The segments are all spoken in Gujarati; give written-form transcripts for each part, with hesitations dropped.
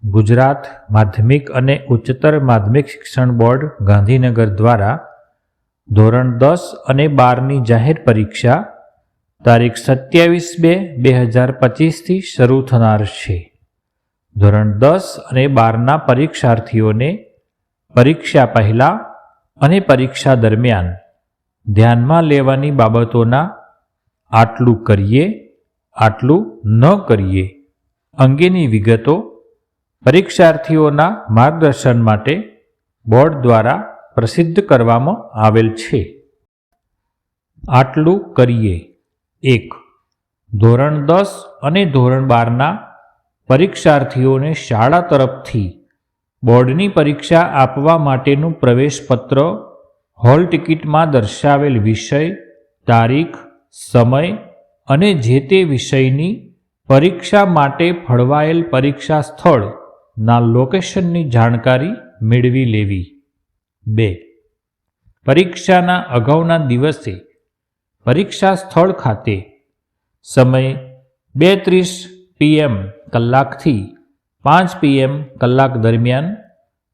ગુજરાત માધ્યમિક અને ઉચ્ચતર માધ્યમિક શિક્ષણ બોર્ડ ગાંધીનગર દ્વારા ધોરણ 10 અને 12ની જાહેર પરીક્ષા તારીખ 27/2/2025થી શરૂ થનાર છે. ધોરણ 10 અને 12ના પરીક્ષાર્થીઓને પરીક્ષા પહેલા અને પરીક્ષા દરમિયાન ધ્યાનમાં લેવાની બાબતોના આટલું કરીએ, આટલું ન કરીએ અંગેની વિગતો પરીક્ષાર્થીઓના માર્ગદર્શન માટે બોર્ડ દ્વારા પ્રસિદ્ધ કરવામાં આવેલ છે. આટલું કરીએ. 1. ધોરણ 10 અને ધોરણ 12ના પરીક્ષાર્થીઓને શાળા તરફથી બોર્ડની પરીક્ષા આપવા માટેનું પ્રવેશપત્ર હોલ ટિકિટમાં દર્શાવેલ વિષય, તારીખ, સમય અને જે તે વિષયની પરીક્ષા માટે ફળવાયેલ પરીક્ષા સ્થળ ના લોકેશનની જાણકારી મેળવી લેવી. 2. પરીક્ષાના અગાઉના દિવસે પરીક્ષા સ્થળ ખાતે સમય 2:30 PM કલાકથી 5 PM કલાક દરમિયાન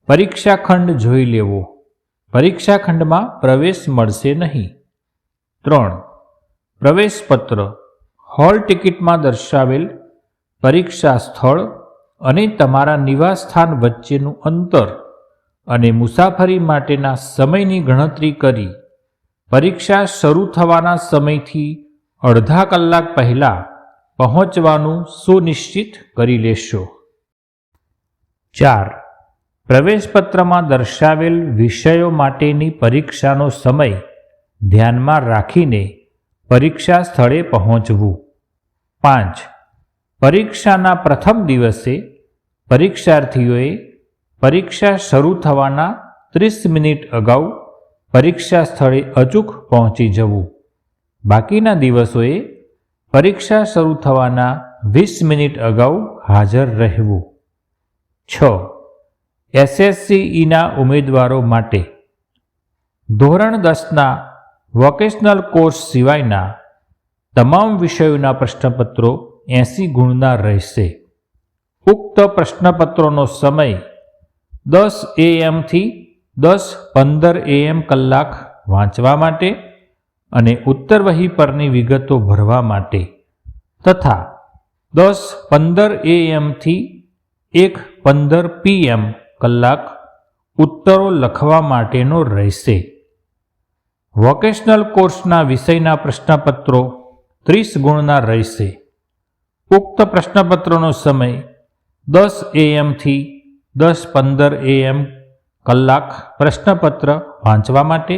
પરીક્ષા ખંડ જોઈ લેવો. પરીક્ષા ખંડમાં પ્રવેશ મળશે નહીં. 3. પ્રવેશપત્ર હોલ ટિકિટમાં દર્શાવેલ પરીક્ષા સ્થળ અને તમારા નિવાસસ્થાન વચ્ચેનું અંતર અને મુસાફરી માટેના સમયની ગણતરી કરી પરીક્ષા શરૂ થવાના સમયથી અડધા કલાક પહેલાં પહોંચવાનું સુનિશ્ચિત કરી લેશો. 4. પ્રવેશપત્રમાં દર્શાવેલ વિષયો માટેની પરીક્ષાનો સમય ધ્યાનમાં રાખીને પરીક્ષા સ્થળે પહોંચવું. 5. પરીક્ષાના પ્રથમ દિવસે પરીક્ષાર્થીઓએ પરીક્ષા શરૂ થવાના 30 મિનિટ અગાઉ પરીક્ષા સ્થળે અચૂક પહોંચી જવું. બાકીના દિવસોએ પરીક્ષા શરૂ થવાના 20 મિનિટ અગાઉ હાજર રહેવું. 6. SSCEના ઉમેદવારો માટે ધોરણ 10ના વોકેશનલ કોર્સ સિવાયના તમામ વિષયોના પ્રશ્નપત્રો 80 ગુણના રહેશે. ઉક્ત પ્રશ્નપત્રોનો સમય 10 AM થી 10:15 AM કલાક વાંચવા માટે અને ઉત્તરવહી પરની વિગતો ભરવા માટે તથા 10:15 AM થી 1:15 PM કલાક ઉત્તરો લખવા માટેનો રહેશે. વોકેશનલ કોર્સના વિષયના પ્રશ્નપત્રો 30 ગુણના રહેશે. ઉક્ત પ્રશ્નપત્રોનો સમય 10 AM થી 10:15 AM કલાક પ્રશ્નપત્ર વાંચવા માટે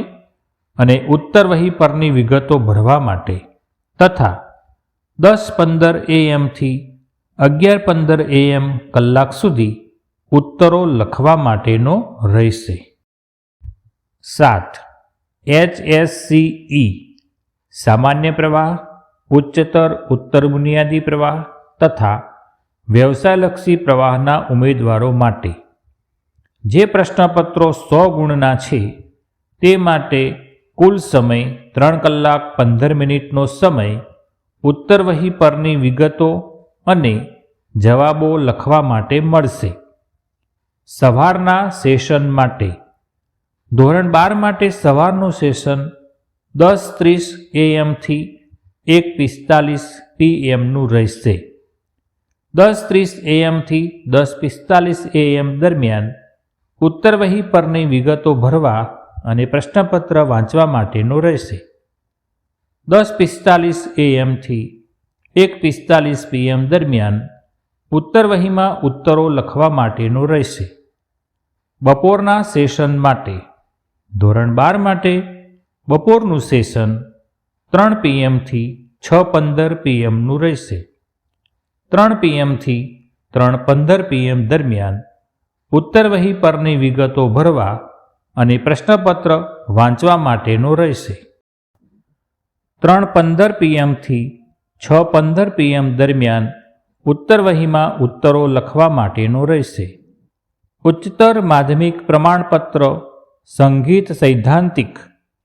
અને ઉત્તરવહી પરની વિગતો ભરવા માટે તથા 10:15 AM થી 11:15 AM કલાક સુધી ઉત્તરો લખવા માટેનો રહેશે. 7. HSCE સામાન્ય પ્રવાહ, ઉચ્ચતર ઉત્તર બુનિયાદી પ્રવાહ તથા વ્યવસાયલક્ષી પ્રવાહના ઉમેદવારો માટે જે પ્રશ્નપત્રો 100 ગુણના છે તે માટે કુલ સમય 3 કલાક 15 મિનિટનો સમય ઉત્તરવહી પરની વિગતો અને જવાબો લખવા માટે મળશે. સવારના સેશન માટે ધોરણ 12 માટે સવારનું સેશન 10:30 AM થી 1:45 PMનું રહેશે. 10:30 AM થી 10:45 AM દરમિયાન ઉત્તરવહી પરની વિગતો ભરવા અને પ્રશ્નપત્ર વાંચવા માટેનો રહેશે. 10:45 AM થી 1:45 PM દરમિયાન ઉત્તરવહીમાં ઉત્તરો લખવા માટેનો રહેશે. બપોરના સેશન માટે ધોરણ 12 માટે બપોરનું સેશન 3 PM થી 6:15 PMનું રહેશે. 3 PM થી 3:15 PM દરમિયાન ઉત્તરવહી પરની વિગતો ભરવા અને પ્રશ્નપત્ર વાંચવા માટેનો રહેશે. 3:15 PM થી 6:15 PM દરમિયાન ઉત્તરવહીમાં ઉત્તરો લખવા માટેનો રહેશે. ઉચ્ચતર માધ્યમિક પ્રમાણપત્ર સંગીત સૈદ્ધાંતિક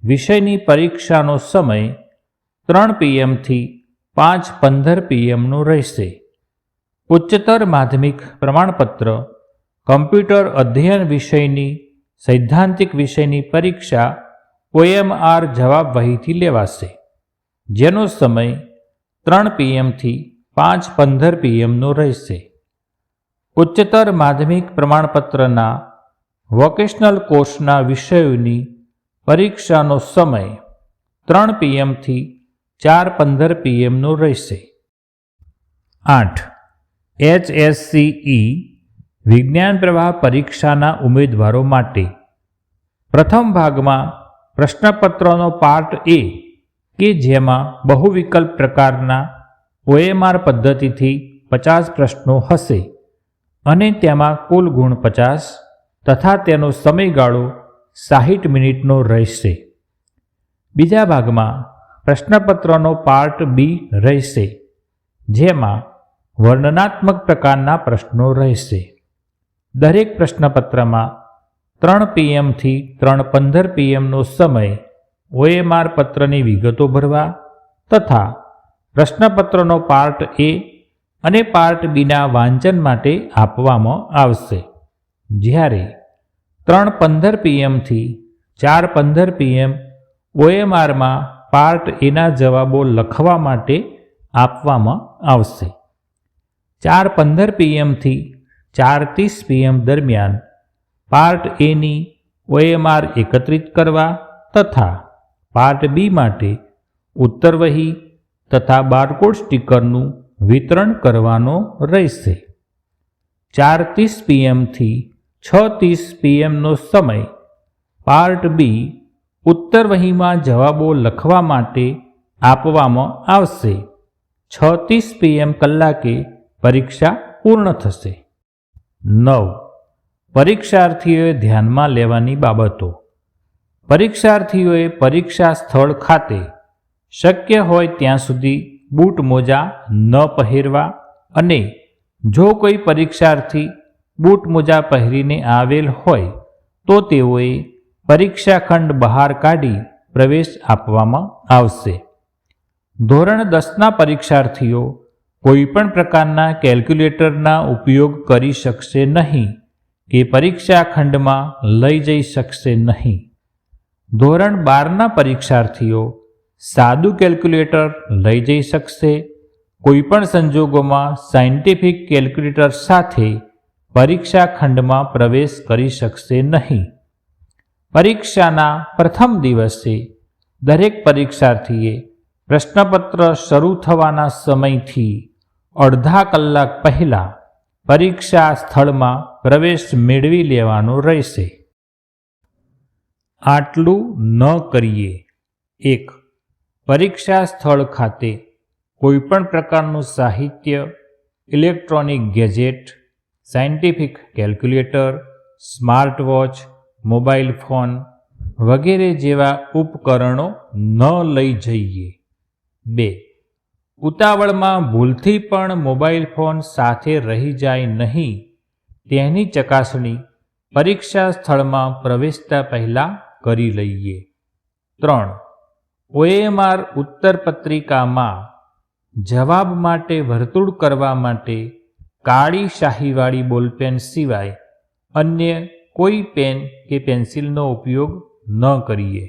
વિષયની પરીક્ષાનો સમય 3 PM થી 5:15 PMનો રહેશે. ઉચ્ચતર માધ્યમિક પ્રમાણપત્ર કમ્પ્યુટર અધ્યયન વિષયની સૈદ્ધાંતિક વિષયની પરીક્ષા OMR જવાબવહીથી લેવાશે, જેનો સમય 3 PM થી 5:15 PMનો રહેશે. ઉચ્ચતર માધ્યમિક પ્રમાણપત્રના વોકેશનલ કોર્સના વિષયોની પરીક્ષાનો સમય 3 PM થી 4:15 PMનો રહેશે. 8. HSCE વિજ્ઞાન પ્રવાહ પરીક્ષાના ઉમેદવારો માટે પ્રથમ ભાગમાં પ્રશ્નપત્રનો પાર્ટ A, કે જેમાં બહુવિકલ્પ પ્રકારના OMR પદ્ધતિથી 50 પ્રશ્નો હશે અને તેમાં કુલ ગુણ 50 તથા તેનો સમયગાળો 60 મિનિટનો રહેશે. બીજા ભાગમાં પ્રશ્નપત્રનો પાર્ટ B રહેશે, જેમાં વર્ણનાત્મક પ્રકારના પ્રશ્નો રહેશે. દરેક પ્રશ્નપત્રમાં 3 PM થી 3:15 PMનો સમય OMR પત્રની વિગતો ભરવા તથા પ્રશ્નપત્રનો પાર્ટ A અને પાર્ટ Bના વાંચન માટે આપવામાં આવશે, જ્યારે 3:15 PM થી 4:15 PM OMRમાં પાર્ટ Aના જવાબો લખવા માટે આપવામાં આવશે. 4:15 PM થી 4:30 PM દરમિયાન પાર્ટ Aની OMR એકત્રિત કરવા તથા પાર્ટ B માટે ઉત્તરવહી તથા બારકોડ સ્ટીકરનું વિતરણ કરવાનો રહેશે. 4:30 PM થી 6:30 PMનો સમય પાર્ટ B ઉત્તરવહીમાં જવાબો લખવા માટે આપવામાં આવશે. 6:30 PM કલાકે પરીક્ષા પૂર્ણ થશે. 9. પરીક્ષાર્થીઓએ ધ્યાનમાં લેવાની બાબતો. પરીક્ષાર્થીઓએ પરીક્ષા સ્થળ ખાતે શક્ય હોય ત્યાં સુધી બૂટ મોજા ન પહેરવા અને જો કોઈ પરીક્ષાર્થી બૂટ મોજા પહેરીને આવેલ હોય તો તેઓએ પરીક્ષા ખંડ બહાર કાઢી પ્રવેશ આપવામાં આવશે. ધોરણ 10ના પરીક્ષાર્થીઓ કોઈપણ પ્રકારના કેલ્ક્યુલેટરના ઉપયોગ કરી શકશે નહીં કે પરીક્ષા ખંડમાં લઈ જઈ શકશે નહીં. ધોરણ 12ના પરીક્ષાર્થીઓ સાદું કેલ્ક્યુલેટર લઈ જઈ શકશે. કોઈપણ સંજોગોમાં સાયન્ટિફિક કેલ્ક્યુલેટર સાથે પરીક્ષા ખંડમાં પ્રવેશ કરી શકશે નહીં. પરીક્ષાના પ્રથમ દિવસે દરેક પરીક્ષાર્થીએ પ્રશ્નપત્ર શરૂ થવાના સમયથી અડધા કલાક પહેલાં પરીક્ષા સ્થળમાં પ્રવેશ મેળવી લેવાનો રહેશે. આટલું ન કરીએ. 1. પરીક્ષા સ્થળ ખાતે કોઈપણ પ્રકારનું સાહિત્ય, electronic gadget, scientific calculator, smart watch, mobile phone વગેરે જેવા ઉપકરણો ન લઈ જઈએ. 2. ઉતાવળમાં ભૂલથી પણ મોબાઈલ ફોન સાથે રહી જાય નહીં તેની ચકાસણી પરીક્ષા સ્થળમાં પ્રવેશતા પહેલાં કરી લઈએ. 3. OMR ઉત્તરપત્રિકામાં જવાબ માટે વર્તુળ કરવા માટે કાળી શાહીવાળી બોલપેન સિવાય અન્ય કોઈ પેન કે પેન્સિલનો ઉપયોગ ન કરીએ.